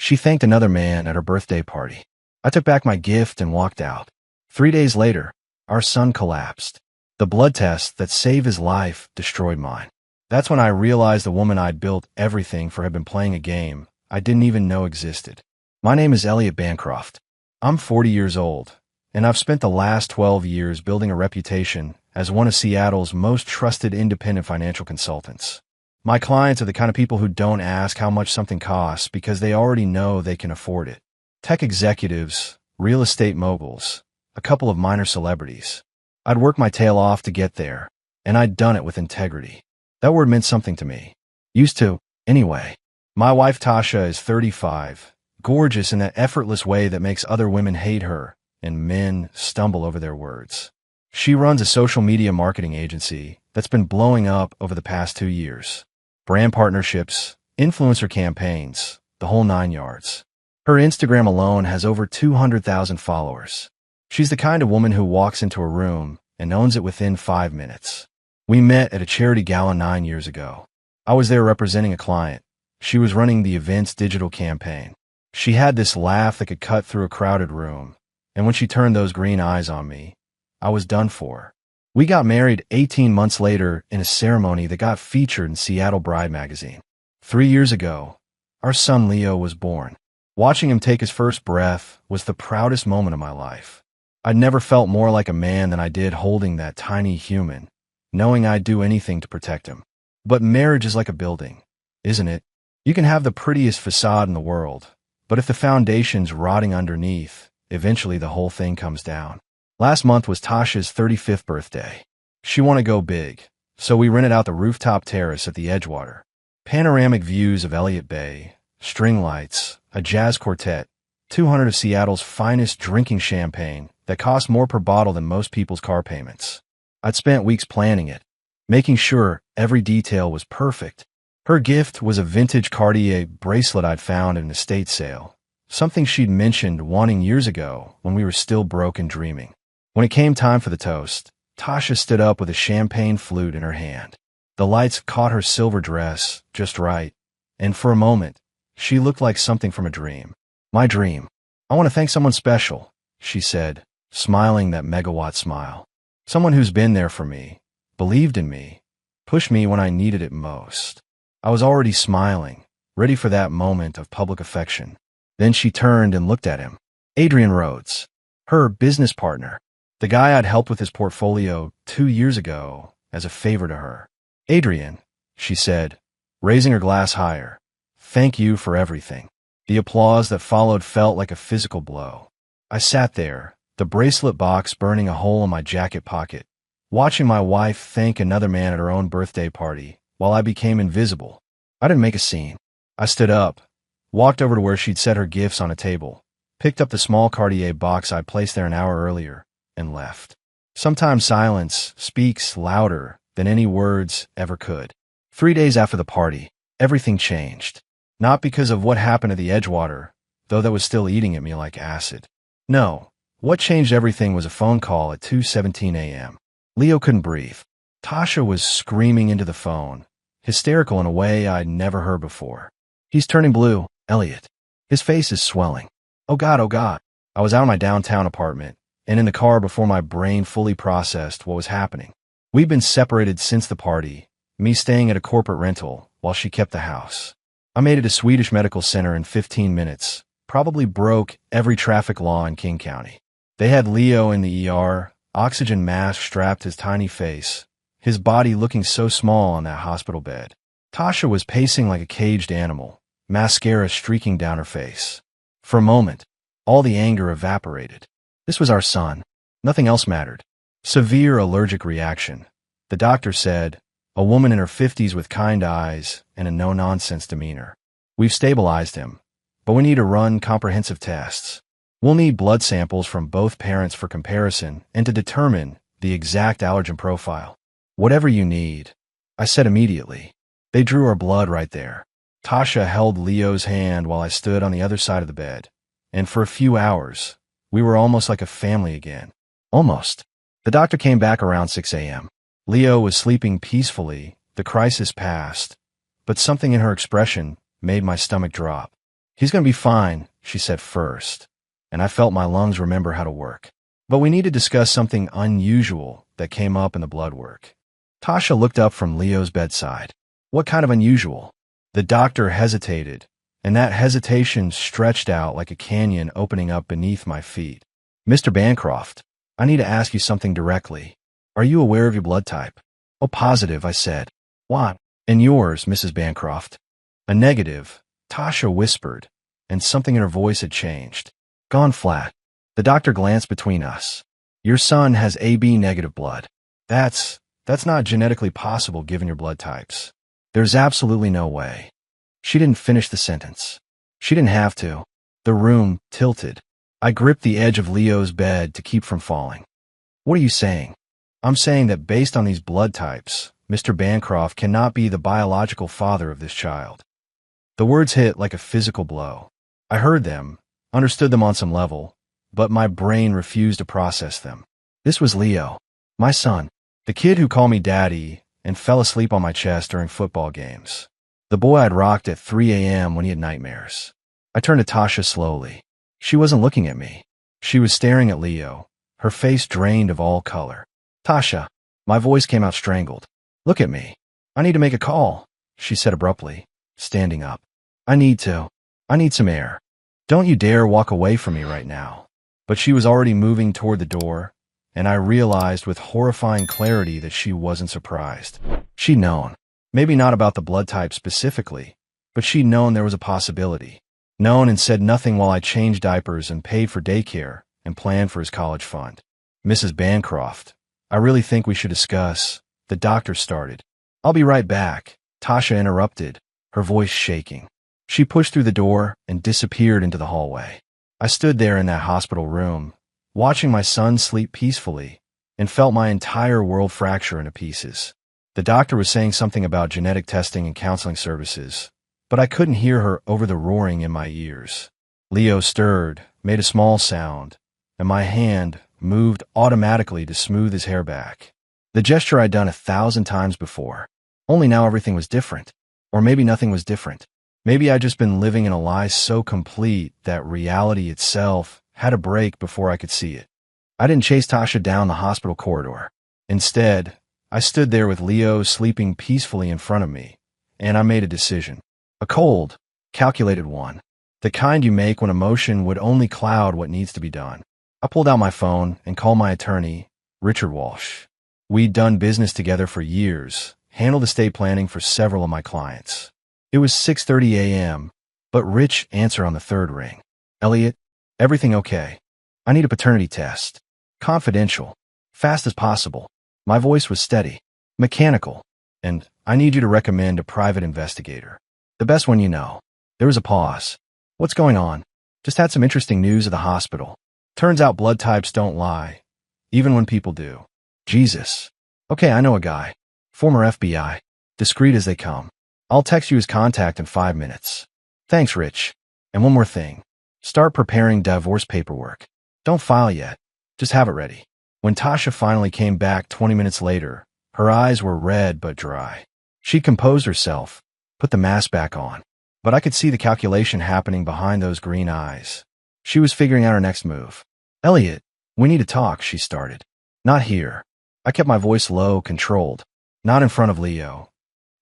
She thanked another man at her birthday party. I took back my gift and walked out. 3 days later, our son collapsed. The blood test that saved his life destroyed mine. That's when I realized the woman I'd built everything for had been playing a game I didn't even know existed. My name is Elliot Bancroft. I'm 40 years old, and I've spent the last 12 years building a reputation as one of Seattle's most trusted independent financial consultants. My clients are the kind of people who don't ask how much something costs because they already know they can afford it. Tech executives, real estate moguls, a couple of minor celebrities. I'd worked my tail off to get there, and I'd done it with integrity. That word meant something to me. Used to, anyway. My wife Tasha is 35, gorgeous in that effortless way that makes other women hate her, and men stumble over their words. She runs a social media marketing agency that's been blowing up over the past 2 years. Brand partnerships, influencer campaigns, the whole 9 yards. Her Instagram alone has over 200,000 followers. She's the kind of woman who walks into a room and owns it within 5 minutes. We met at a charity gala 9 years ago. I was there representing a client. She was running the event's digital campaign. She had this laugh that could cut through a crowded room, and when she turned those green eyes on me, I was done for. We got married 18 months later in a ceremony that got featured in Seattle Bride magazine. 3 years ago, our son Leo was born. Watching him take his first breath was the proudest moment of my life. I'd never felt more like a man than I did holding that tiny human, knowing I'd do anything to protect him. But marriage is like a building, isn't it? You can have the prettiest facade in the world, but if the foundation's rotting underneath, eventually the whole thing comes down. Last month was Tasha's 35th birthday. She wanted to go big, so we rented out the rooftop terrace at the Edgewater. Panoramic views of Elliott Bay, string lights, a jazz quartet, 200 of Seattle's finest drinking champagne that cost more per bottle than most people's car payments. I'd spent weeks planning it, making sure every detail was perfect. Her gift was a vintage Cartier bracelet I'd found at an estate sale, something she'd mentioned wanting years ago when we were still broke and dreaming. When it came time for the toast, Tasha stood up with a champagne flute in her hand. The lights caught her silver dress just right, and for a moment, she looked like something from a dream. My dream. I want to thank someone special, she said, smiling that megawatt smile. Someone who's been there for me, believed in me, pushed me when I needed it most. I was already smiling, ready for that moment of public affection. Then she turned and looked at him. Adrian Rhodes, her business partner, the guy I'd helped with his portfolio 2 years ago as a favor to her. Adrian, she said, raising her glass higher, thank you for everything. The applause that followed felt like a physical blow. I sat there, the bracelet box burning a hole in my jacket pocket, watching my wife thank another man at her own birthday party while I became invisible. I didn't make a scene. I stood up, walked over to where she'd set her gifts on a table, picked up the small Cartier box I'd placed there an hour earlier, and left. Sometimes silence speaks louder than any words ever could. 3 days after the party, everything changed. Not because of what happened at the Edgewater, though that was still eating at me like acid. No, what changed everything was a phone call at 2:17 a.m. Leo couldn't breathe. Tasha was screaming into the phone, hysterical in a way I'd never heard before. He's turning blue, Elliot. His face is swelling. Oh God, oh God. I was out of my downtown apartment, and in the car before my brain fully processed what was happening. We'd been separated since the party, me staying at a corporate rental while she kept the house. I made it to Swedish Medical Center in 15 minutes, probably broke every traffic law in King County. They had Leo in the ER, oxygen mask strapped to his tiny face, his body looking so small on that hospital bed. Tasha was pacing like a caged animal, mascara streaking down her face. For a moment, all the anger evaporated. This was our son. Nothing else mattered. Severe allergic reaction. The doctor said, a woman in her 50s with kind eyes and a no-nonsense demeanor. We've stabilized him, but we need to run comprehensive tests. We'll need blood samples from both parents for comparison and to determine the exact allergen profile. Whatever you need, I said immediately. They drew our blood right there. Tasha held Leo's hand while I stood on the other side of the bed, and for a few hours, we were almost like a family again. Almost. The doctor came back around 6 a.m. Leo was sleeping peacefully, the crisis passed, but something in her expression made my stomach drop. He's gonna be fine, she said first, and I felt my lungs remember how to work. But we need to discuss something unusual that came up in the blood work. Tasha looked up from Leo's bedside. What kind of unusual? The doctor hesitated, and that hesitation stretched out like a canyon opening up beneath my feet. Mr. Bancroft, I need to ask you something directly. Are you aware of your blood type? Oh, positive, I said. What? And yours, Mrs. Bancroft? A negative, Tasha whispered, and something in her voice had changed. Gone flat. The doctor glanced between us. Your son has AB negative blood. That's not genetically possible given your blood types. There's absolutely no way. She didn't finish the sentence. She didn't have to. The room tilted. I gripped the edge of Leo's bed to keep from falling. What are you saying? I'm saying that based on these blood types, Mr. Bancroft cannot be the biological father of this child. The words hit like a physical blow. I heard them, understood them on some level, but my brain refused to process them. This was Leo, my son, the kid who called me daddy and fell asleep on my chest during football games. The boy I'd rocked at 3 a.m. when he had nightmares. I turned to Tasha slowly. She wasn't looking at me. She was staring at Leo, her face drained of all color. Tasha, my voice came out strangled. Look at me. I need to make a call, she said abruptly, standing up. I need some air. Don't you dare walk away from me right now. But she was already moving toward the door, and I realized with horrifying clarity that she wasn't surprised. She'd known. Maybe not about the blood type specifically, but she'd known there was a possibility. Known and said nothing while I changed diapers and paid for daycare and planned for his college fund. Mrs. Bancroft, I really think we should discuss. The doctor started. I'll be right back, Tasha interrupted, her voice shaking. She pushed through the door and disappeared into the hallway. I stood there in that hospital room, watching my son sleep peacefully, and felt my entire world fracture into pieces. The doctor was saying something about genetic testing and counseling services, but I couldn't hear her over the roaring in my ears. Leo stirred, made a small sound, and my hand moved automatically to smooth his hair back. The gesture I'd done 1,000 times before. Only now everything was different. Or maybe nothing was different. Maybe I'd just been living in a lie so complete that reality itself had to break before I could see it. I didn't chase Tasha down the hospital corridor. Instead, I stood there with Leo sleeping peacefully in front of me, and I made a decision. A cold, calculated one. The kind you make when emotion would only cloud what needs to be done. I pulled out my phone and called my attorney, Richard Walsh. We'd done business together for years, handled estate planning for several of my clients. It was 6:30 a.m., but Rich answered on the third ring. Elliot, everything okay? I need a paternity test. Confidential. Fast as possible. My voice was steady, mechanical, and I need you to recommend a private investigator. The best one you know. There was a pause. What's going on? Just had some interesting news at the hospital. Turns out blood types don't lie, even when people do. Jesus. Okay, I know a guy. Former FBI. Discreet as they come. I'll text you his contact in 5 minutes. Thanks, Rich. And one more thing. Start preparing divorce paperwork. Don't file yet. Just have it ready. When Tasha finally came back 20 minutes later, her eyes were red but dry. She composed herself, put the mask back on, but I could see the calculation happening behind those green eyes. She was figuring out her next move. Elliot, we need to talk, she started. Not here. I kept my voice low, controlled. Not in front of Leo.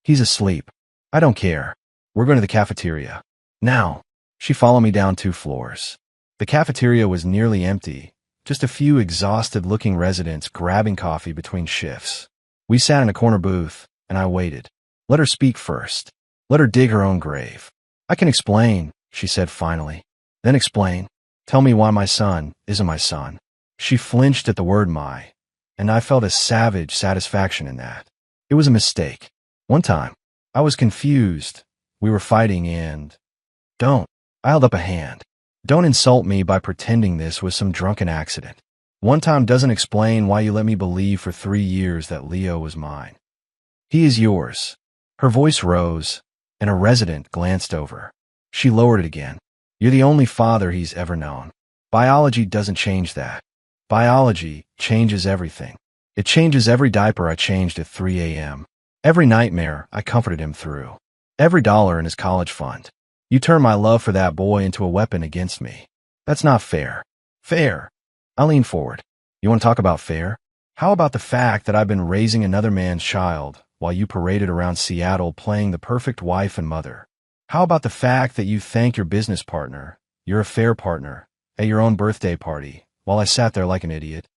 He's asleep. I don't care. We're going to the cafeteria. Now. She followed me down 2 floors. The cafeteria was nearly empty, just a few exhausted-looking residents grabbing coffee between shifts. We sat in a corner booth, and I waited. Let her speak first. Let her dig her own grave. I can explain, she said finally. Then explain. Tell me why my son isn't my son. She flinched at the word my, and I felt a savage satisfaction in that. It was a mistake. One time, I was confused. We were fighting and... Don't. I held up a hand. Don't insult me by pretending this was some drunken accident. One time doesn't explain why you let me believe for 3 years that Leo was mine. He is yours. Her voice rose, and a resident glanced over. She lowered it again. You're the only father he's ever known. Biology doesn't change that. Biology changes everything. It changes every diaper I changed at 3 a.m. Every nightmare I comforted him through. Every dollar in his college fund. You turned my love for that boy into a weapon against me. That's not fair. Fair. I leaned forward. You want to talk about fair? How about the fact that I've been raising another man's child while you paraded around Seattle playing the perfect wife and mother? How about the fact that you thanked your business partner, your affair partner, at your own birthday party, while I sat there like an idiot?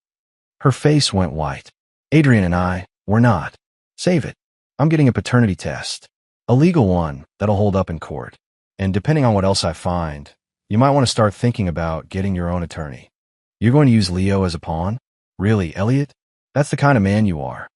Her face went white. Adrian and I, we're not. Save it. I'm getting a paternity test. A legal one that'll hold up in court. And depending on what else I find, you might want to start thinking about getting your own attorney. You're going to use Leo as a pawn? Really, Elliot? That's the kind of man you are.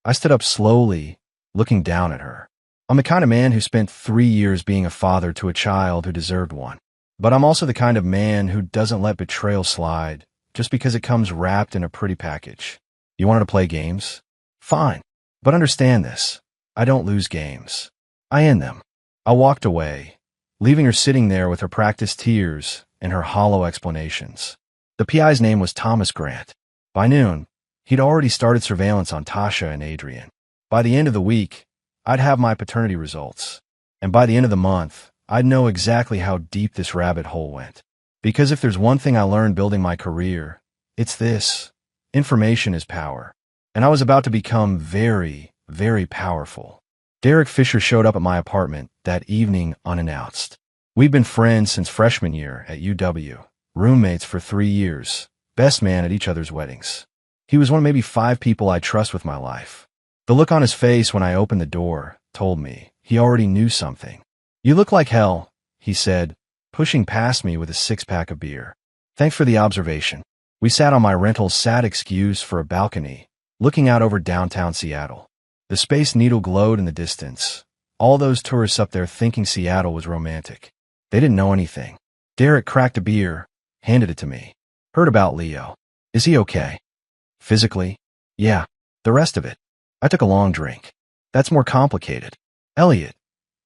I stood up slowly, looking down at her. I'm the kind of man who spent 3 years being a father to a child who deserved one. But I'm also the kind of man who doesn't let betrayal slide just because it comes wrapped in a pretty package. You wanted to play games? Fine. But understand this. I don't lose games. I end them. I walked away, leaving her sitting there with her practiced tears and her hollow explanations. The PI's name was Thomas Grant. By noon, he'd already started surveillance on Tasha and Adrian. By the end of the week, I'd have my paternity results. And by the end of the month, I'd know exactly how deep this rabbit hole went. Because if there's one thing I learned building my career, it's this. Information is power. And I was about to become very, very powerful. Derek Fisher showed up at my apartment that evening unannounced. We'd been friends since freshman year at UW, roommates for 3 years, best man at each other's weddings. He was one of maybe 5 people I trust with my life. The look on his face when I opened the door told me he already knew something. You look like hell, he said, pushing past me with a 6-pack of beer. Thanks for the observation. We sat on my rental's sad excuse for a balcony, looking out over downtown Seattle. The Space Needle glowed in the distance. All those tourists up there thinking Seattle was romantic. They didn't know anything. Derek cracked a beer, handed it to me. Heard about Leo. Is he okay? Physically? Yeah. The rest of it. I took a long drink. That's more complicated. Elliot,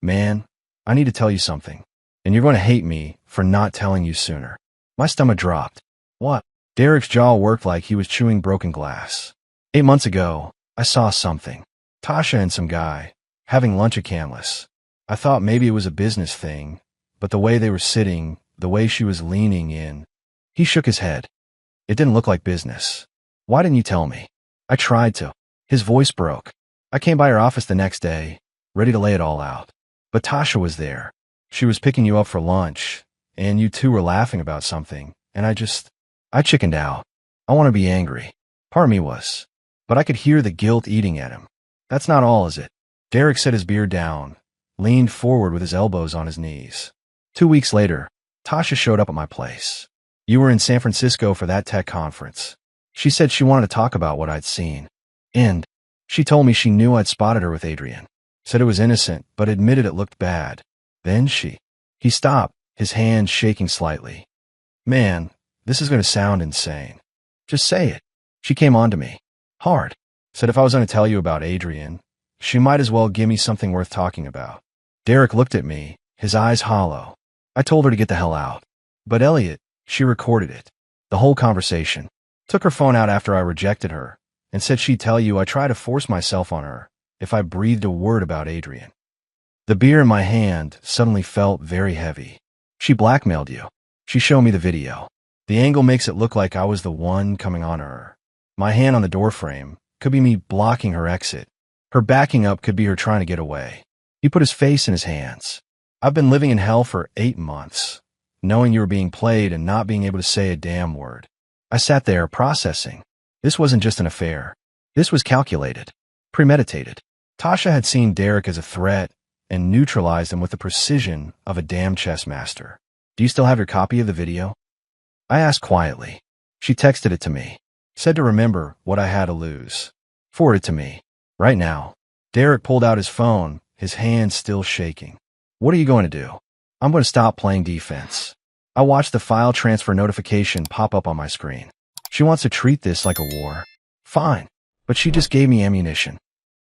man, I need to tell you something. And you're going to hate me for not telling you sooner. My stomach dropped. What? Derek's jaw worked like he was chewing broken glass. 8 months ago, I saw something. Tasha and some guy, having lunch at Canlis. I thought maybe it was a business thing, but the way they were sitting, the way she was leaning in, he shook his head. It didn't look like business. Why didn't you tell me? I tried to. His voice broke. I came by her office the next day, ready to lay it all out. But Tasha was there. She was picking you up for lunch, and you two were laughing about something, and I chickened out. I want to be angry. Part of me was. But I could hear the guilt eating at him. That's not all, is it? Derek set his beer down, leaned forward with his elbows on his knees. 2 weeks later, Tasha showed up at my place. You were in San Francisco for that tech conference. She said she wanted to talk about what I'd seen. And she told me she knew I'd spotted her with Adrian. Said it was innocent, but admitted it looked bad. Then he stopped, his hands shaking slightly. Man, this is going to sound insane. Just say it. She came on to me. Hard. Said if I was going to tell you about Adrian, she might as well give me something worth talking about. Derek looked at me, his eyes hollow. I told her to get the hell out. But Elliot, she recorded it. The whole conversation. Took her phone out after I rejected her, and said she'd tell you I tried to force myself on her if I breathed a word about Adrian. The beer in my hand suddenly felt very heavy. She blackmailed you. She showed me the video. The angle makes it look like I was the one coming on her. My hand on the doorframe could be me blocking her exit. Her backing up could be her trying to get away. He put his face in his hands. I've been living in hell for 8 months, knowing you were being played and not being able to say a damn word. I sat there processing. This wasn't just an affair. This was calculated, premeditated. Tasha had seen Derek as a threat and neutralized him with the precision of a damn chess master. Do you still have your copy of the video? I asked quietly. She texted it to me. Said to remember what I had to lose. Forward it to me. Right now. Derek pulled out his phone, his hands still shaking. What are you going to do? I'm going to stop playing defense. I watched the file transfer notification pop up on my screen. She wants to treat this like a war. Fine. But she just gave me ammunition.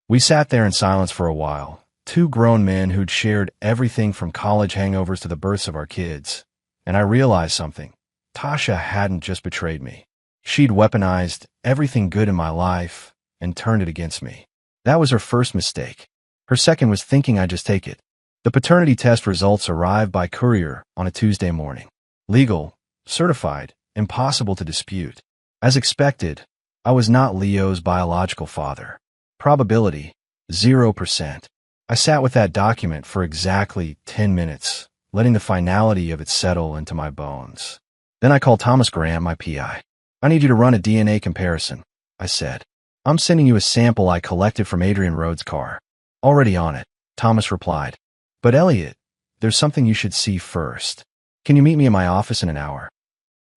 We sat there in silence for a while. 2 grown men who'd shared everything from college hangovers to the births of our kids. And I realized something. Tasha hadn't just betrayed me. She'd weaponized everything good in my life and turned it against me. That was her first mistake. Her second was thinking I'd just take it. The paternity test results arrived by courier on a Tuesday morning. Legal, certified, impossible to dispute. As expected, I was not Leo's biological father. Probability, 0%. I sat with that document for exactly 10 minutes, letting the finality of it settle into my bones. Then I called Thomas Graham, my PI. I need you to run a DNA comparison, I said. I'm sending you a sample I collected from Adrian Rhodes' car. Already on it, Thomas replied. But Elliot, there's something you should see first. Can you meet me in my office in an hour?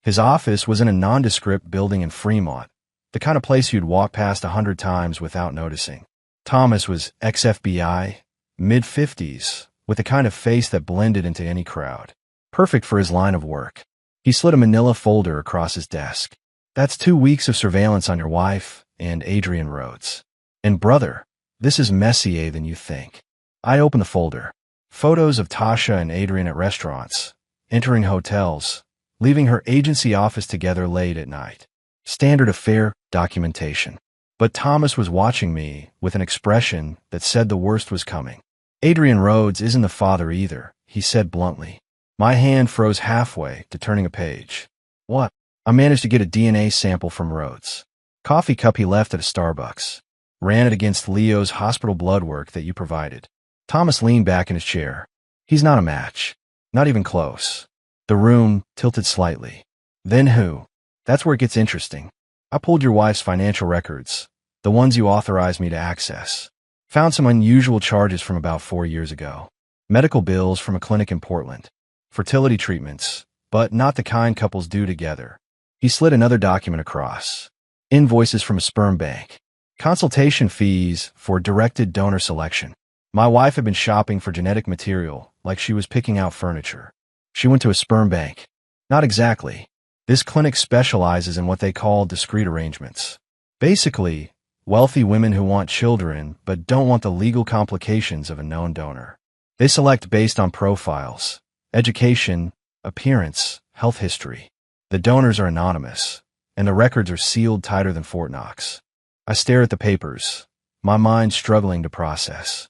His office was in a nondescript building in Fremont, the kind of place you'd walk past 100 times without noticing. Thomas was ex-FBI, mid-50s, with the kind of face that blended into any crowd. Perfect for his line of work. He slid a manila folder across his desk. That's 2 weeks of surveillance on your wife and Adrian Rhodes. And brother, this is messier than you think. I opened the folder. Photos of Tasha and Adrian at restaurants, entering hotels, leaving her agency office together late at night. Standard affair documentation. But Thomas was watching me with an expression that said the worst was coming. Adrian Rhodes isn't the father either, he said bluntly. My hand froze halfway to turning a page. What? I managed to get a DNA sample from Rhodes. Coffee cup he left at a Starbucks. Ran it against Leo's hospital blood work that you provided. Thomas leaned back in his chair. He's not a match. Not even close. The room tilted slightly. Then who? That's where it gets interesting. I pulled your wife's financial records, the ones you authorized me to access. Found some unusual charges from about 4 years ago. Medical bills from a clinic in Portland. Fertility treatments, but not the kind couples do together. He slid another document across. Invoices from a sperm bank. Consultation fees for directed donor selection. My wife had been shopping for genetic material like she was picking out furniture. She went to a sperm bank. Not exactly. This clinic specializes in what they call discrete arrangements. Basically, wealthy women who want children but don't want the legal complications of a known donor. They select based on profiles, education, appearance, health history. The donors are anonymous, and the records are sealed tighter than Fort Knox. I stare at the papers, my mind struggling to process.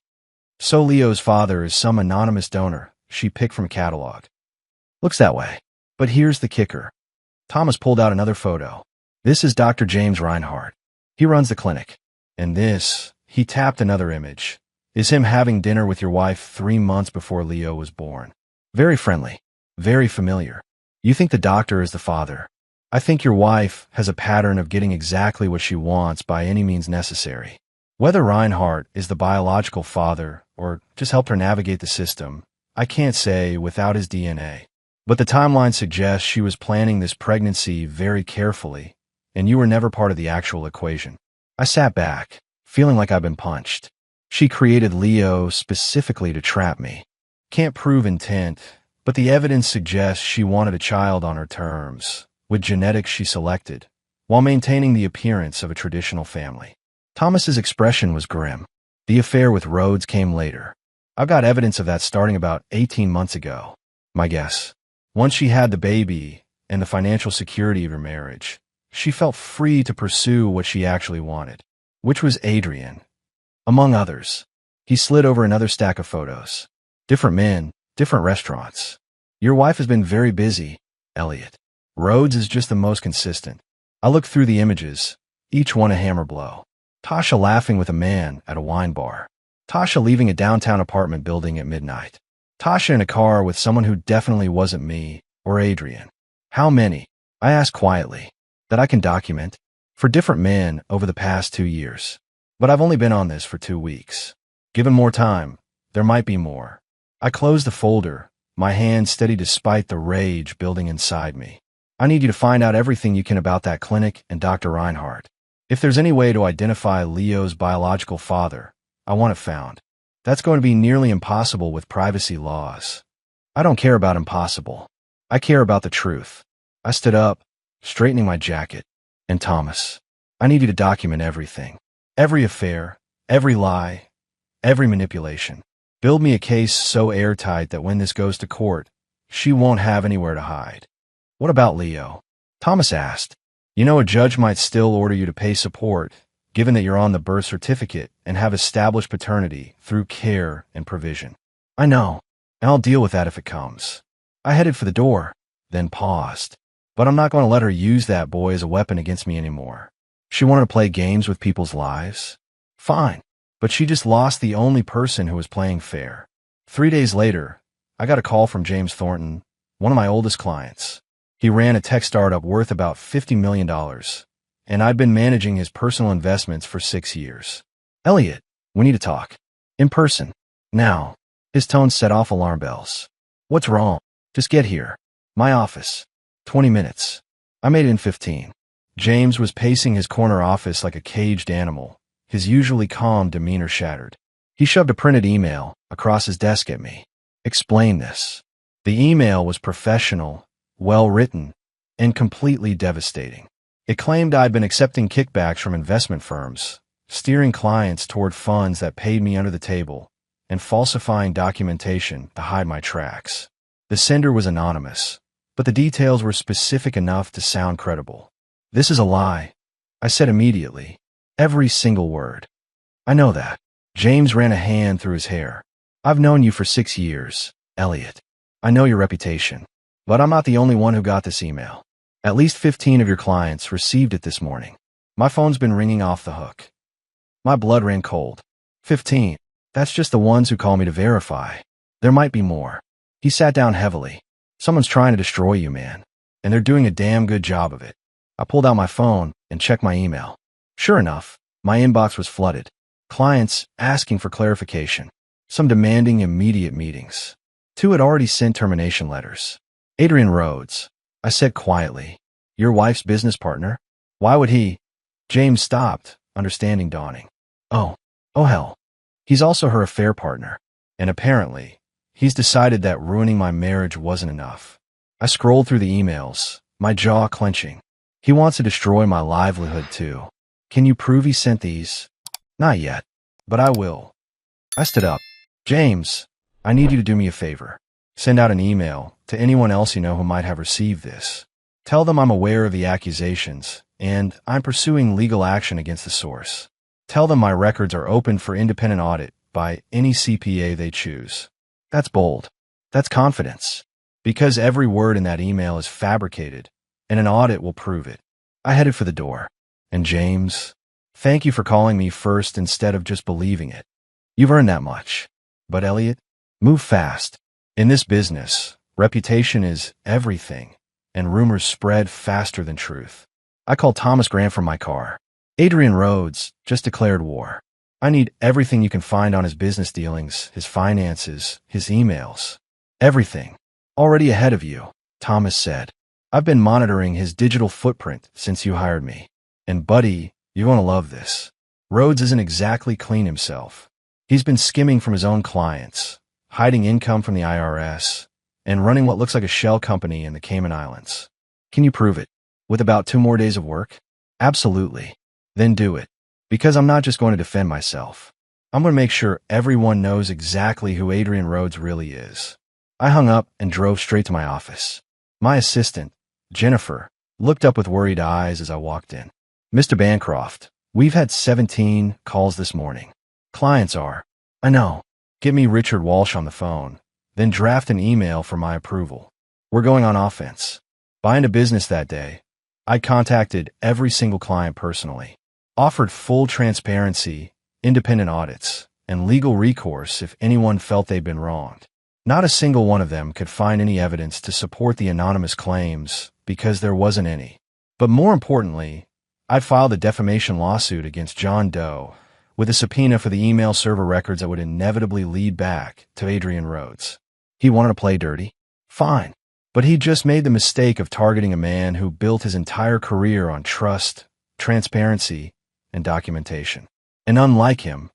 So Leo's father is some anonymous donor she picked from a catalog. Looks that way. But here's the kicker. Thomas pulled out another photo. This is Dr. James Reinhardt. He runs the clinic. And this, he tapped another image, is him having dinner with your wife 3 months before Leo was born. Very friendly. Very familiar. You think the doctor is the father. I think your wife has a pattern of getting exactly what she wants by any means necessary. Whether Reinhardt is the biological father or just helped her navigate the system, I can't say without his DNA. But the timeline suggests she was planning this pregnancy very carefully, and you were never part of the actual equation. I sat back, feeling like I'd been punched. She created Leo specifically to trap me. Can't prove intent, but the evidence suggests she wanted a child on her terms, with genetics she selected, while maintaining the appearance of a traditional family. Thomas's expression was grim. The affair with Rhodes came later. I've got evidence of that starting about 18 months ago. My guess. Once she had the baby and the financial security of her marriage, she felt free to pursue what she actually wanted, which was Adrian. Among others, he slid over another stack of photos. Different men, different restaurants. Your wife has been very busy, Elliot. Rhodes is just the most consistent. I looked through the images, each one a hammer blow. Tasha laughing with a man at a wine bar. Tasha leaving a downtown apartment building at midnight. Tasha in a car with someone who definitely wasn't me or Adrian. How many? I asked quietly. That I can document. For different men over the past 2 years. But I've only been on this for 2 weeks. Given more time, there might be more. I closed the folder, my hand steady despite the rage building inside me. I need you to find out everything you can about that clinic and Dr. Reinhardt. If there's any way to identify Leo's biological father, I want it found. That's going to be nearly impossible with privacy laws. I don't care about impossible. I care about the truth. I stood up, straightening my jacket. And Thomas, I need you to document everything. Every affair, every lie, every manipulation. Build me a case so airtight that when this goes to court, she won't have anywhere to hide. What about Leo? Thomas asked. You know, a judge might still order you to pay support, given that you're on the birth certificate and have established paternity through care and provision. I know, and I'll deal with that if it comes. I headed for the door, then paused. But I'm not going to let her use that boy as a weapon against me anymore. She wanted to play games with people's lives? Fine. But she just lost the only person who was playing fair. 3 days later, I got a call from James Thornton, one of my oldest clients. He ran a tech startup worth about $50 million, and I'd been managing his personal investments for 6 years. Elliot, we need to talk. In person. Now. His tone set off alarm bells. What's wrong? Just get here. My office. 20 minutes. I made it in 15. James was pacing his corner office like a caged animal, his usually calm demeanor shattered. He shoved a printed email across his desk at me. Explain this. The email was professional, well-written, and completely devastating. It claimed I'd been accepting kickbacks from investment firms, steering clients toward funds that paid me under the table, and falsifying documentation to hide my tracks. The sender was anonymous, but the details were specific enough to sound credible. This is a lie, I said immediately. Every single word. I know that. James ran a hand through his hair. I've known you for 6 years, Elliot. I know your reputation. But I'm not the only one who got this email. At least 15 of your clients received it this morning. My phone's been ringing off the hook. My blood ran cold. 15. That's just the ones who call me to verify. There might be more. He sat down heavily. Someone's trying to destroy you, man. And they're doing a damn good job of it. I pulled out my phone and checked my email. Sure enough, my inbox was flooded. Clients asking for clarification. Some demanding immediate meetings. 2 had already sent termination letters. Adrian Rhodes, I said quietly. Your wife's business partner? Why would he? James stopped, understanding dawning. Oh hell. He's also her affair partner. And apparently, he's decided that ruining my marriage wasn't enough. I scrolled through the emails, my jaw clenching. He wants to destroy my livelihood too. Can you prove he sent these? Not yet, but I will. I stood up. James, I need you to do me a favor. Send out an email to anyone else you know who might have received this. Tell them I'm aware of the accusations, and I'm pursuing legal action against the source. Tell them my records are open for independent audit by any CPA they choose. That's bold. That's confidence. Because every word in that email is fabricated, and an audit will prove it. I headed for the door. And James, thank you for calling me first instead of just believing it. You've earned that much. But Elliot, move fast. In this business, reputation is everything, and rumors spread faster than truth. I called Thomas Grant from my car. Adrian Rhodes just declared war. I need everything you can find on his business dealings, his finances, his emails. Everything. Already ahead of you, Thomas said. I've been monitoring his digital footprint since you hired me. And buddy, you're going to love this. Rhodes isn't exactly clean himself. He's been skimming from his own clients, hiding income from the IRS, and running what looks like a shell company in the Cayman Islands. Can you prove it? With about 2 more days of work? Absolutely. Then do it. Because I'm not just going to defend myself. I'm going to make sure everyone knows exactly who Adrian Rhodes really is. I hung up and drove straight to my office. My assistant, Jennifer, looked up with worried eyes as I walked in. Mr. Bancroft, we've had 17 calls this morning. Clients are. I know. Get me Richard Walsh on the phone, then draft an email for my approval. We're going on offense. By into business that day, I contacted every single client personally, offered full transparency, independent audits, and legal recourse if anyone felt they'd been wronged. Not a single one of them could find any evidence to support the anonymous claims because there wasn't any. But more importantly, I filed a defamation lawsuit against John Doe with a subpoena for the email server records that would inevitably lead back to Adrian Rhodes. He wanted to play dirty? Fine. But he just made the mistake of targeting a man who built his entire career on trust, transparency, and documentation. And unlike him,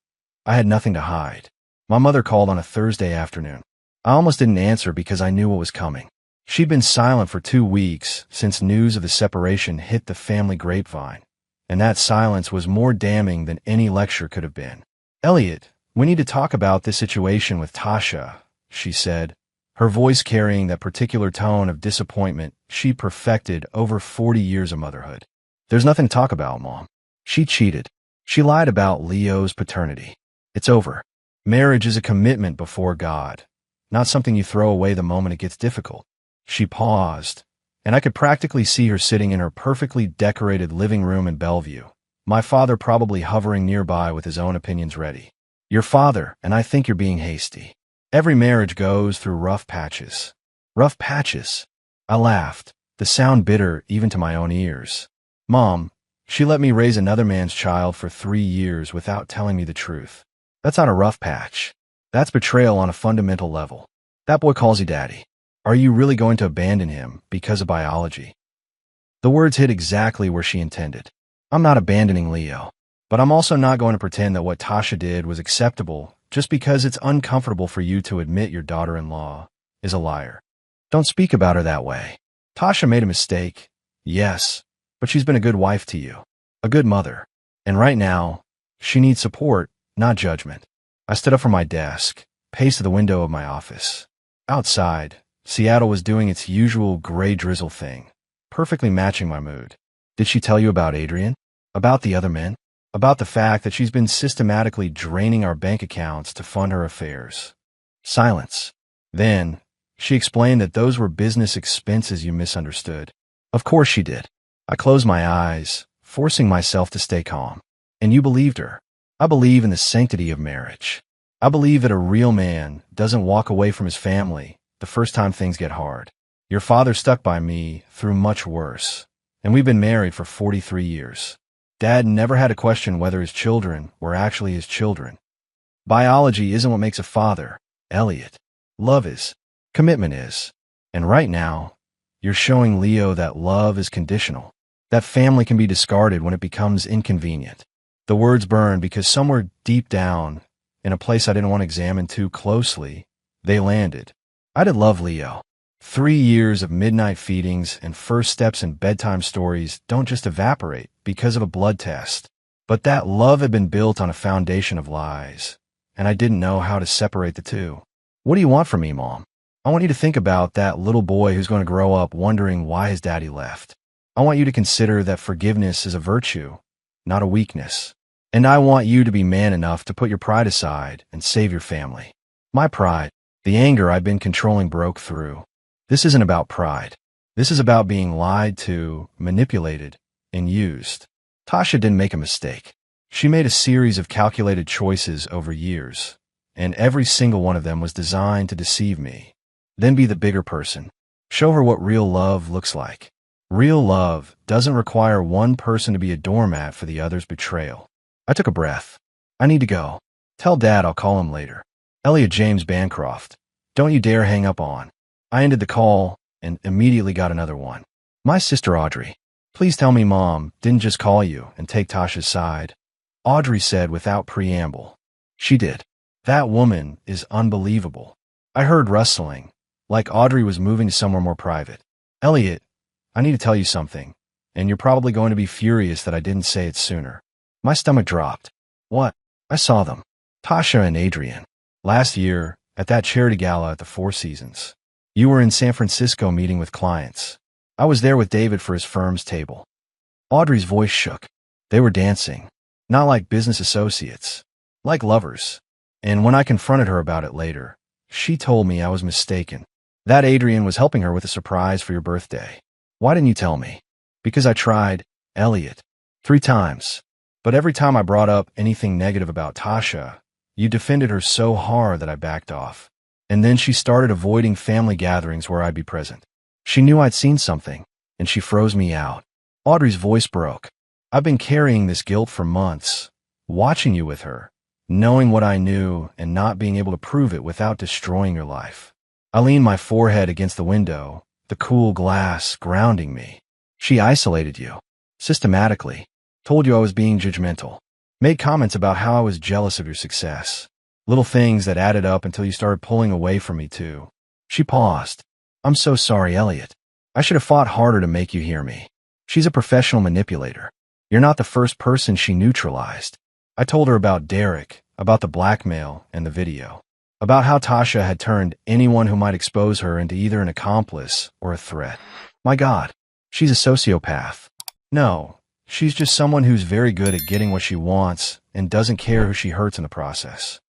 I had nothing to hide. My mother called on a Thursday afternoon. I almost didn't answer because I knew what was coming. She'd been silent for 2 weeks since news of the separation hit the family grapevine, and that silence was more damning than any lecture could have been. Elliot, we need to talk about this situation with Tasha, she said, her voice carrying that particular tone of disappointment she perfected over 40 years of motherhood. There's nothing to talk about, Mom. She cheated. She lied about Leo's paternity. It's over. Marriage is a commitment before God, not something you throw away the moment it gets difficult. She paused, and I could practically see her sitting in her perfectly decorated living room in Bellevue, my father probably hovering nearby with his own opinions ready. Your father, and I think you're being hasty. Every marriage goes through rough patches. Rough patches? I laughed, the sound bitter even to my own ears. Mom, she let me raise another man's child for 3 years without telling me the truth. That's not a rough patch. That's betrayal on a fundamental level. That boy calls you daddy. Are you really going to abandon him because of biology? The words hit exactly where she intended. I'm not abandoning Leo, but I'm also not going to pretend that what Tasha did was acceptable just because it's uncomfortable for you to admit your daughter-in-law is a liar. Don't speak about her that way. Tasha made a mistake, yes, but she's been a good wife to you, a good mother, and right now, she needs support, not judgment. I stood up from my desk, paced to the window of my office. Outside, Seattle was doing its usual gray drizzle thing, perfectly matching my mood. Did she tell you about Adrian? About the other men? About the fact that she's been systematically draining our bank accounts to fund her affairs? Silence. Then, she explained that those were business expenses you misunderstood. Of course she did. I closed my eyes, forcing myself to stay calm. And you believed her. I believe in the sanctity of marriage. I believe that a real man doesn't walk away from his family the first time things get hard. Your father stuck by me through much worse, and we've been married for 43 years. Dad never had to question whether his children were actually his children. Biology isn't what makes a father, Elliot. Love is. Commitment is. And right now, you're showing Leo that love is conditional. That family can be discarded when it becomes inconvenient. The words burned because somewhere deep down, in a place I didn't want to examine too closely, they landed. I did love Leo. 3 years of midnight feedings and first steps in bedtime stories don't just evaporate because of a blood test. But that love had been built on a foundation of lies, and I didn't know how to separate the two. What do you want from me, Mom? I want you to think about that little boy who's going to grow up wondering why his daddy left. I want you to consider that forgiveness is a virtue, not a weakness. And I want you to be man enough to put your pride aside and save your family. My pride, the anger I've been controlling broke through. This isn't about pride. This is about being lied to, manipulated, and used. Tasha didn't make a mistake. She made a series of calculated choices over years, and every single one of them was designed to deceive me. Then be the bigger person. Show her what real love looks like. Real love doesn't require one person to be a doormat for the other's betrayal. I took a breath. I need to go. Tell Dad I'll call him later. Elliot James Bancroft. Don't you dare hang up on. I ended the call and immediately got another one. My sister Audrey. Please tell me Mom didn't just call you and take Tasha's side. Audrey said without preamble. She did. That woman is unbelievable. I heard rustling, like Audrey was moving to somewhere more private. Elliot, I need to tell you something, and you're probably going to be furious that I didn't say it sooner. My stomach dropped. What? I saw them. Tasha and Adrian. Last year, at that charity gala at the Four Seasons. You were in San Francisco meeting with clients. I was there with David for his firm's table. Audrey's voice shook. They were dancing. Not like business associates. Like lovers. And when I confronted her about it later, she told me I was mistaken. That Adrian was helping her with a surprise for your birthday. Why didn't you tell me? Because I tried, Elliot. 3 times. But every time I brought up anything negative about Tasha, you defended her so hard that I backed off. And then she started avoiding family gatherings where I'd be present. She knew I'd seen something, and she froze me out. Audrey's voice broke. I've been carrying this guilt for months, watching you with her, knowing what I knew and not being able to prove it without destroying your life. I leaned my forehead against the window, the cool glass grounding me. She isolated you, systematically, told you I was being judgmental, made comments about how I was jealous of your success. Little things that added up until you started pulling away from me too. She paused. I'm so sorry, Elliot. I should have fought harder to make you hear me. She's a professional manipulator. You're not the first person she neutralized. I told her about Derek, about the blackmail and the video, about how Tasha had turned anyone who might expose her into either an accomplice or a threat. My God, she's a sociopath. No, she's just someone who's very good at getting what she wants and doesn't care who she hurts in the process.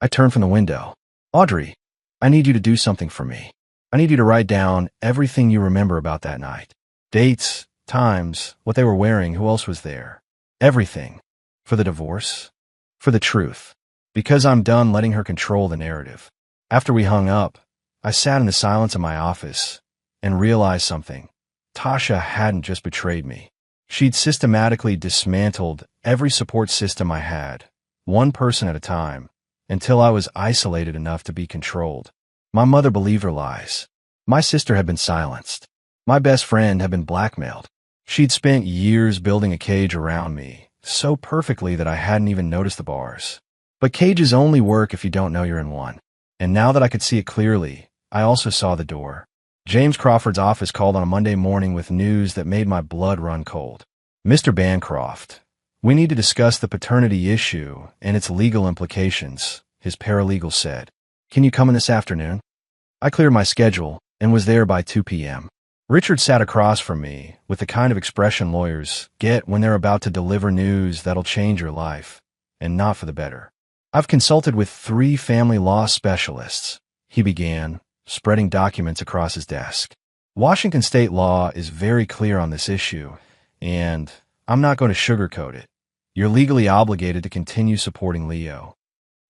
I turned from the window. Audrey, I need you to do something for me. I need you to write down everything you remember about that night. Dates, times, what they were wearing, who else was there. Everything. For the divorce. For the truth. Because I'm done letting her control the narrative. After we hung up, I sat in the silence of my office and realized something. Tasha hadn't just betrayed me. She'd systematically dismantled every support system I had, one person at a time, until I was isolated enough to be controlled. My mother believed her lies. My sister had been silenced. My best friend had been blackmailed. She'd spent years building a cage around me, so perfectly that I hadn't even noticed the bars. But cages only work if you don't know you're in one. And now that I could see it clearly, I also saw the door. James Crawford's office called on a Monday morning with news that made my blood run cold. Mr. Bancroft, we need to discuss the paternity issue and its legal implications, his paralegal said. Can you come in this afternoon? I cleared my schedule and was there by 2 p.m. Richard sat across from me with the kind of expression lawyers get when they're about to deliver news that'll change your life, and not for the better. I've consulted with 3 family law specialists, he began, spreading documents across his desk. Washington state law is very clear on this issue, and I'm not going to sugarcoat it. You're legally obligated to continue supporting Leo,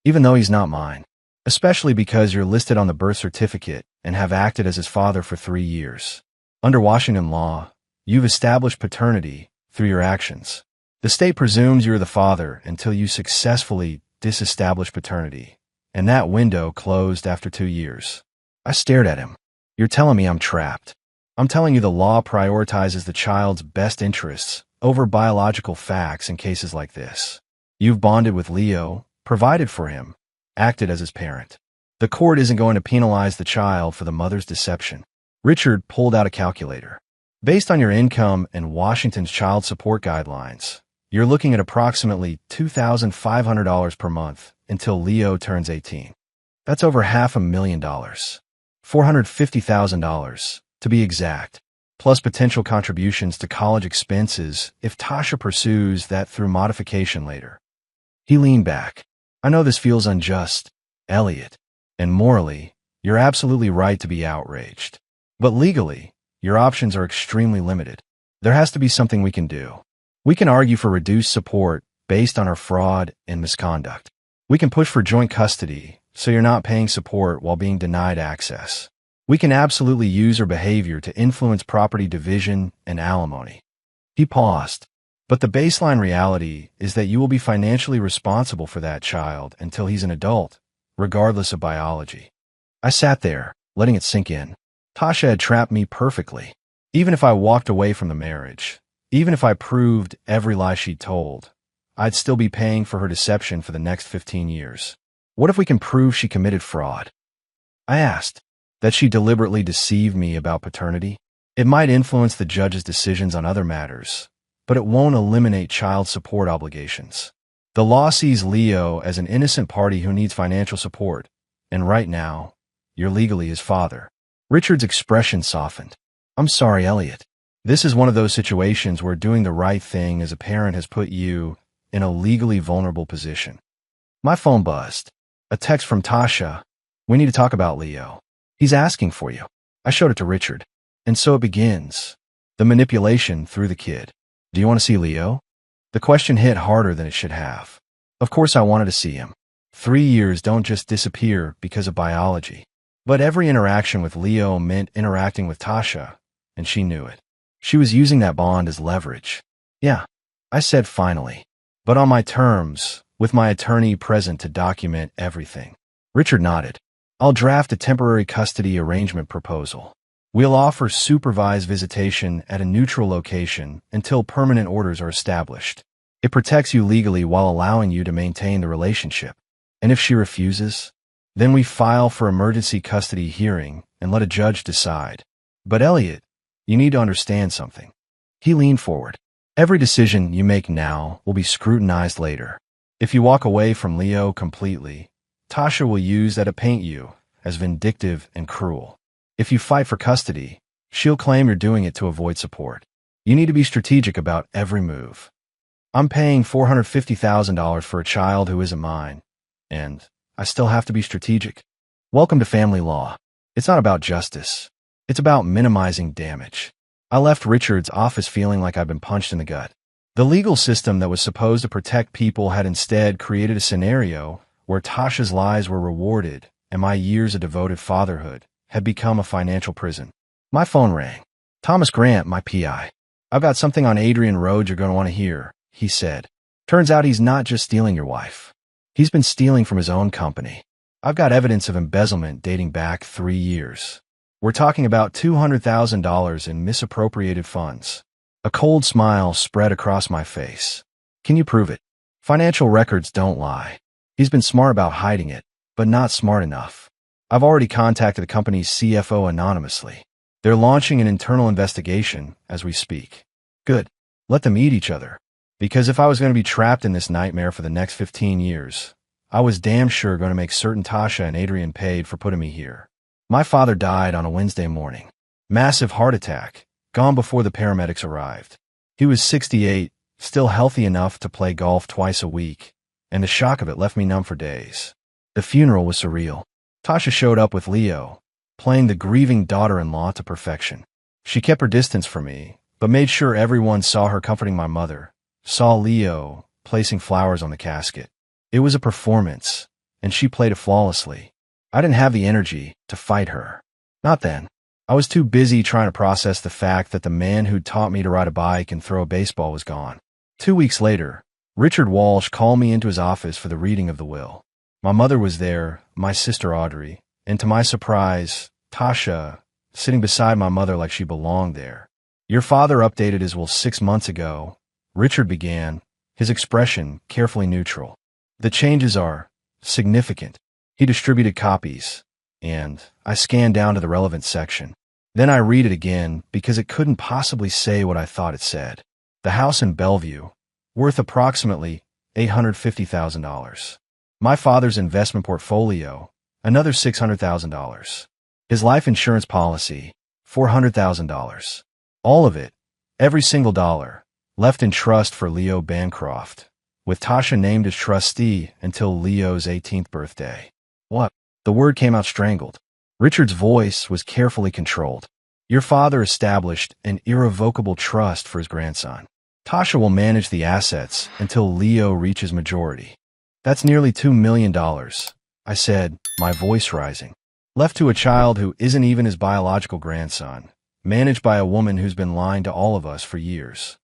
even though he's not mine, especially because you're listed on the birth certificate and have acted as his father for 3 years. Under Washington law, you've established paternity through your actions. The state presumes you're the father until you successfully disestablish paternity, and that window closed after 2 years. I stared at him. You're telling me I'm trapped. I'm telling you the law prioritizes the child's best interests over biological facts in cases like this. You've bonded with Leo, provided for him, acted as his parent. The court isn't going to penalize the child for the mother's deception. Richard pulled out a calculator. Based on your income and Washington's child support guidelines, you're looking at approximately $2,500 per month until Leo turns 18. That's over $500,000. $450,000, to be exact, plus potential contributions to college expenses if Tasha pursues that through modification later. He leaned back. I know this feels unjust, Elliot, and morally, you're absolutely right to be outraged. But legally, your options are extremely limited. There has to be something we can do. We can argue for reduced support based on her fraud and misconduct. We can push for joint custody so you're not paying support while being denied access. We can absolutely use her behavior to influence property division and alimony. He paused. But the baseline reality is that you will be financially responsible for that child until he's an adult, regardless of biology. I sat there, letting it sink in. Tasha had trapped me perfectly. Even if I walked away from the marriage, even if I proved every lie she'd told, I'd still be paying for her deception for the next 15 years. What if we can prove she committed fraud? I asked. That she deliberately deceived me about paternity? It might influence the judge's decisions on other matters, but it won't eliminate child support obligations. The law sees Leo as an innocent party who needs financial support, and right now, you're legally his father. Richard's expression softened. I'm sorry, Elliot. This is one of those situations where doing the right thing as a parent has put you in a legally vulnerable position. My phone buzzed. A text from Tasha. We need to talk about Leo. He's asking for you. I showed it to Richard. And so it begins. The manipulation through the kid. Do you want to see Leo? The question hit harder than it should have. Of course I wanted to see him. 3 years don't just disappear because of biology. But every interaction with Leo meant interacting with Tasha, and she knew it. She was using that bond as leverage. Yeah, I said finally. But on my terms, with my attorney present to document everything. Richard nodded. I'll draft a temporary custody arrangement proposal. We'll offer supervised visitation at a neutral location until permanent orders are established. It protects you legally while allowing you to maintain the relationship. And if she refuses, then we file for emergency custody hearing and let a judge decide. But Elliot, you need to understand something. He leaned forward. Every decision you make now will be scrutinized later. If you walk away from Leo completely, Tasha will use that to paint you as vindictive and cruel. If you fight for custody, she'll claim you're doing it to avoid support. You need to be strategic about every move. I'm paying $450,000 for a child who isn't mine, and I still have to be strategic. Welcome to family law. It's not about justice. It's about minimizing damage. I left Richard's office feeling like I'd been punched in the gut. The legal system that was supposed to protect people had instead created a scenario where Tasha's lies were rewarded and my years of devoted fatherhood had become a financial prison. My phone rang. Thomas Grant, my PI. "I've got something on Adrian Road you're going to want to hear," he said. "Turns out he's not just stealing your wife. He's been stealing from his own company. I've got evidence of embezzlement dating back 3 years. We're talking about $200,000 in misappropriated funds." A cold smile spread across my face. "Can you prove it?" "Financial records don't lie. He's been smart about hiding it, but not smart enough. I've already contacted the company's CFO anonymously. They're launching an internal investigation as we speak." "Good. Let them eat each other. Because if I was going to be trapped in this nightmare for the next 15 years, I was damn sure going to make certain Tasha and Adrian paid for putting me here. My father died on a Wednesday morning. Massive heart attack, gone before the paramedics arrived. He was 68, still healthy enough to play golf twice a week, and the shock of it left me numb for days. The funeral was surreal. Tasha showed up with Leo, playing the grieving daughter-in-law to perfection. She kept her distance from me, but made sure everyone saw her comforting my mother, saw Leo placing flowers on the casket. It was a performance, and she played it flawlessly. I didn't have the energy to fight her. Not then. I was too busy trying to process the fact that the man who'd taught me to ride a bike and throw a baseball was gone. 2 weeks later, Richard Walsh called me into his office for the reading of the will. My mother was there, my sister Audrey, and to my surprise, Tasha, sitting beside my mother like she belonged there. "Your father updated his will 6 months ago," Richard began, his expression carefully neutral. "The changes are significant." He distributed copies, and I scanned down to the relevant section. Then I read it again because it couldn't possibly say what I thought it said. The house in Bellevue, worth approximately $850,000. My father's investment portfolio, another $600,000. His life insurance policy, $400,000. All of it, every single dollar, left in trust for Leo Bancroft, with Tasha named as trustee until Leo's 18th birthday. "What?" The word came out strangled. Richard's voice was carefully controlled. "Your father established an irrevocable trust for his grandson. Tasha will manage the assets until Leo reaches majority. That's nearly $2 million, I said, my voice rising. "Left to a child who isn't even his biological grandson, managed by a woman who's been lying to all of us for years."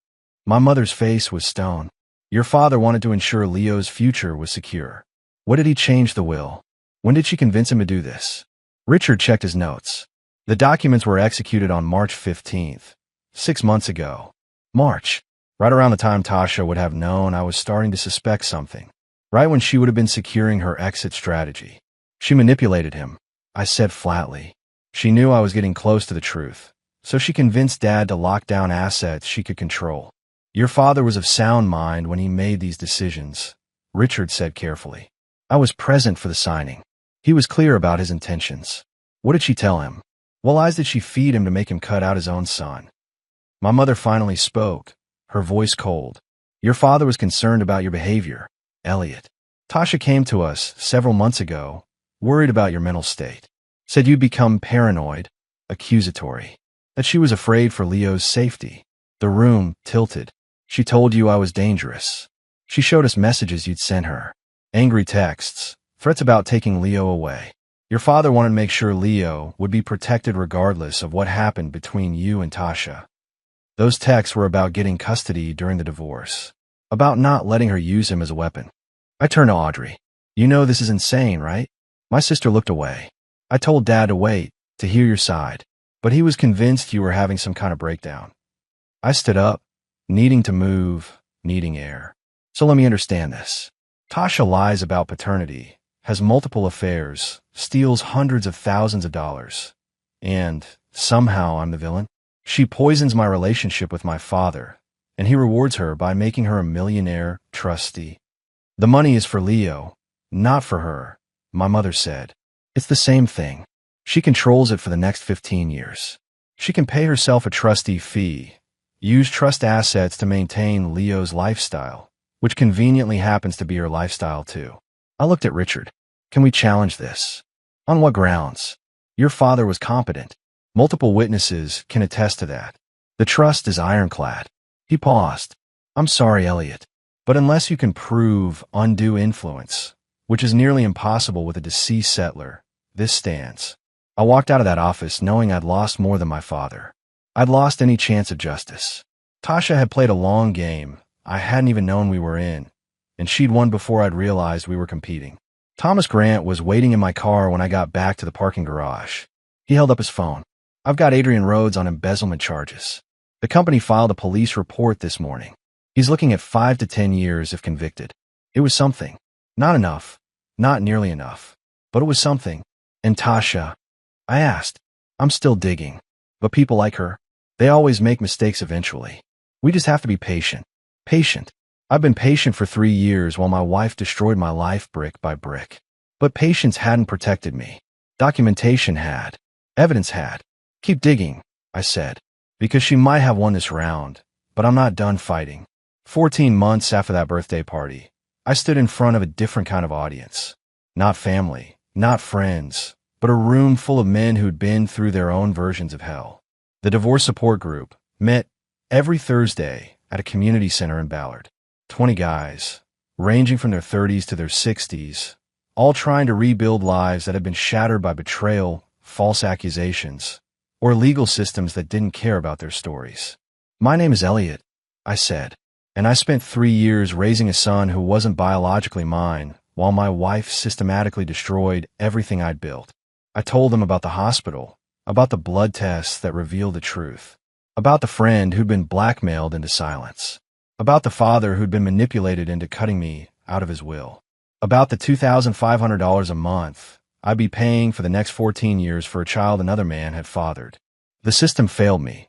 My mother's face was stone. "Your father wanted to ensure Leo's future was secure. What did he change the will? When did she convince him to do this?" Richard checked his notes. "The documents were executed on March 15th, 6 months ago. March, right around the time Tasha would have known I was starting to suspect something. Right when she would have been securing her exit strategy. She manipulated him," I said flatly. "She knew I was getting close to the truth, so she convinced Dad to lock down assets she could control. Your father was of sound mind when he made these decisions," Richard said carefully. "I was present for the signing. He was clear about his intentions." "What did she tell him? What lies did she feed him to make him cut out his own son?" My mother finally spoke, her voice cold. "Your father was concerned about your behavior, Elliot. Tasha came to us several months ago, worried about your mental state. Said you'd become paranoid, accusatory. That she was afraid for Leo's safety." The room tilted. "She told you I was dangerous. She showed us messages you'd sent her. Angry texts, threats about taking Leo away. Your father wanted to make sure Leo would be protected regardless of what happened between you and Tasha. Those texts were about getting custody during the divorce. About not letting her use him as a weapon." I turned to Audrey. "You know this is insane, right?" My sister looked away. "I told Dad to wait, to hear your side, but he was convinced you were having some kind of breakdown." I stood up, needing to move, needing air. "So let me understand this. Tasha lies about paternity, has multiple affairs, steals hundreds of thousands of dollars, and somehow I'm the villain? She poisons my relationship with my father, and he rewards her by making her a millionaire trustee. The money is for Leo, not for her," my mother said. "It's the same thing. She controls it for the next 15 years. She can pay herself a trustee fee, use trust assets to maintain Leo's lifestyle, which conveniently happens to be her lifestyle too." I looked at Richard. "Can we challenge this?" On what grounds? Your father was competent. Multiple witnesses can attest to that. The trust is ironclad. He paused. I'm sorry, Elliot, but unless you can prove undue influence, which is nearly impossible with a deceased settler, this stands. I walked out of that office knowing I'd lost more than my father. I'd lost any chance of justice. Tasha had played a long game I hadn't even known we were in, and she'd won before I'd realized we were competing. Thomas Grant was waiting in my car when I got back to the parking garage. He held up his phone. I've got Adrian Rhodes on embezzlement charges. The company filed a police report this morning. He's looking at 5 to 10 years if convicted. It was something. Not enough. Not nearly enough. But it was something. And Tasha? I asked. I'm still digging. But people like her, they always make mistakes eventually. We just have to be patient. Patient. I've been patient for 3 years while my wife destroyed my life brick by brick. But patience hadn't protected me. Documentation had. Evidence had. Keep digging, I said, because she might have won this round, but I'm not done fighting. 14 months after that birthday party, I stood in front of a different kind of audience. Not family, not friends, but a room full of men who'd been through their own versions of hell. The divorce support group met every Thursday at a community center in Ballard. 20 guys, ranging from their 30s to their 60s, all trying to rebuild lives that had been shattered by betrayal, false accusations, or legal systems that didn't care about their stories. My name is Elliot, I said, and I spent 3 years raising a son who wasn't biologically mine, while my wife systematically destroyed everything I'd built. I told them about the hospital, about the blood tests that revealed the truth, about the friend who'd been blackmailed into silence, about the father who'd been manipulated into cutting me out of his will, about the $2,500 a month I'd be paying for the next 14 years for a child another man had fathered. The system failed me,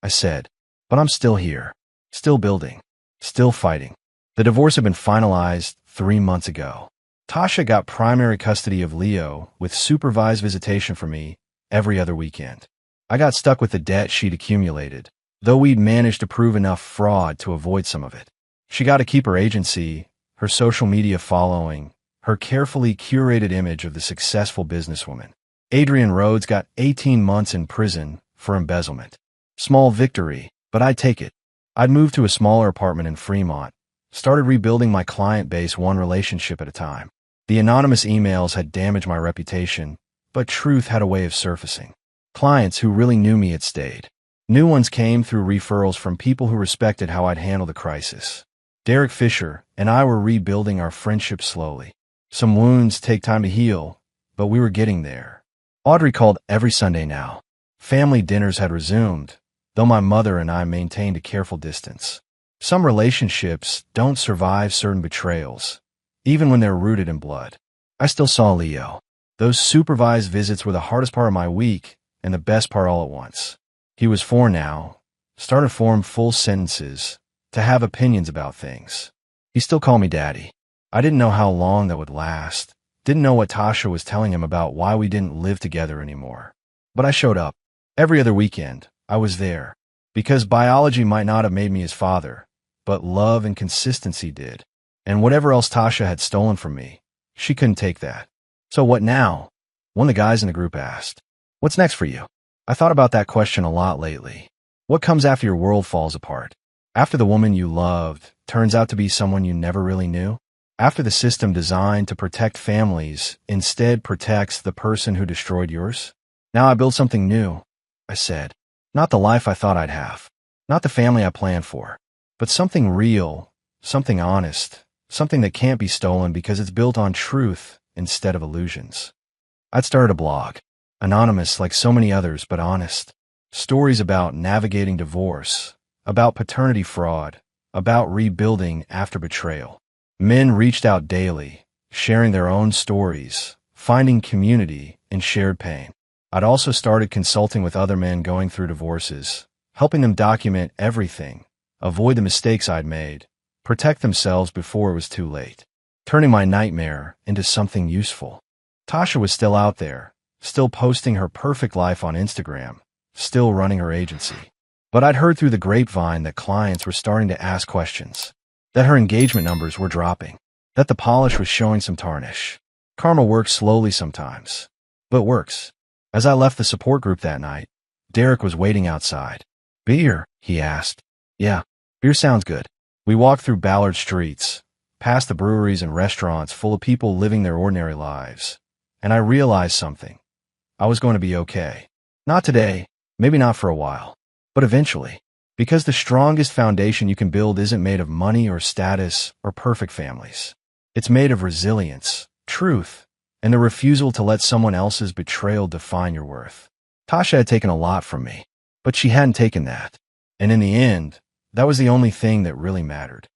I said, but I'm still here, still building, still fighting. The divorce had been finalized 3 months ago. Tasha got primary custody of Leo with supervised visitation for me every other weekend. I got stuck with the debt she'd accumulated, though we'd managed to prove enough fraud to avoid some of it. She got to keep her agency, her social media following, her carefully curated image of the successful businesswoman. Adrian Rhodes got 18 months in prison for embezzlement. Small victory, but I'd take it. I'd moved to a smaller apartment in Fremont, started rebuilding my client base one relationship at a time. The anonymous emails had damaged my reputation, but truth had a way of surfacing. Clients who really knew me had stayed. New ones came through referrals from people who respected how I'd handled the crisis. Derek Fisher and I were rebuilding our friendship slowly. Some wounds take time to heal, but we were getting there. Audrey called every Sunday now. Family dinners had resumed, though my mother and I maintained a careful distance. Some relationships don't survive certain betrayals, even when they're rooted in blood. I still saw Leo. Those supervised visits were the hardest part of my week and the best part all at once. He was 4 now, started to form full sentences, to have opinions about things. He still called me Daddy. I didn't know how long that would last, didn't know what Tasha was telling him about why we didn't live together anymore. But I showed up. Every other weekend, I was there. Because biology might not have made me his father, but love and consistency did. And whatever else Tasha had stolen from me, she couldn't take that. So what now? One of the guys in the group asked. What's next for you? I thought about that question a lot lately. What comes after your world falls apart? After the woman you loved turns out to be someone you never really knew? After the system designed to protect families instead protects the person who destroyed yours? Now I build something new, I said. Not the life I thought I'd have. Not the family I planned for. But something real, something honest, something that can't be stolen because it's built on truth instead of illusions. I'd started a blog, anonymous like so many others but honest. Stories about navigating divorce, about paternity fraud, about rebuilding after betrayal. Men reached out daily, sharing their own stories, finding community in shared pain. I'd also started consulting with other men going through divorces, helping them document everything, avoid the mistakes I'd made, protect themselves before it was too late, turning my nightmare into something useful. Tasha was still out there, still posting her perfect life on Instagram, still running her agency. But I'd heard through the grapevine that clients were starting to ask questions, that her engagement numbers were dropping, that the polish was showing some tarnish. Karma works slowly sometimes. but works. As I left the support group that night, Derek was waiting outside. Beer? He asked. Yeah, beer sounds good. We walked through Ballard streets, past the breweries and restaurants full of people living their ordinary lives. And I realized something. I was going to be okay. Not today, maybe not for a while, but eventually. Because the strongest foundation you can build isn't made of money or status or perfect families. It's made of resilience, truth, and the refusal to let someone else's betrayal define your worth. Tasha had taken a lot from me, but she hadn't taken that. And in the end, that was the only thing that really mattered.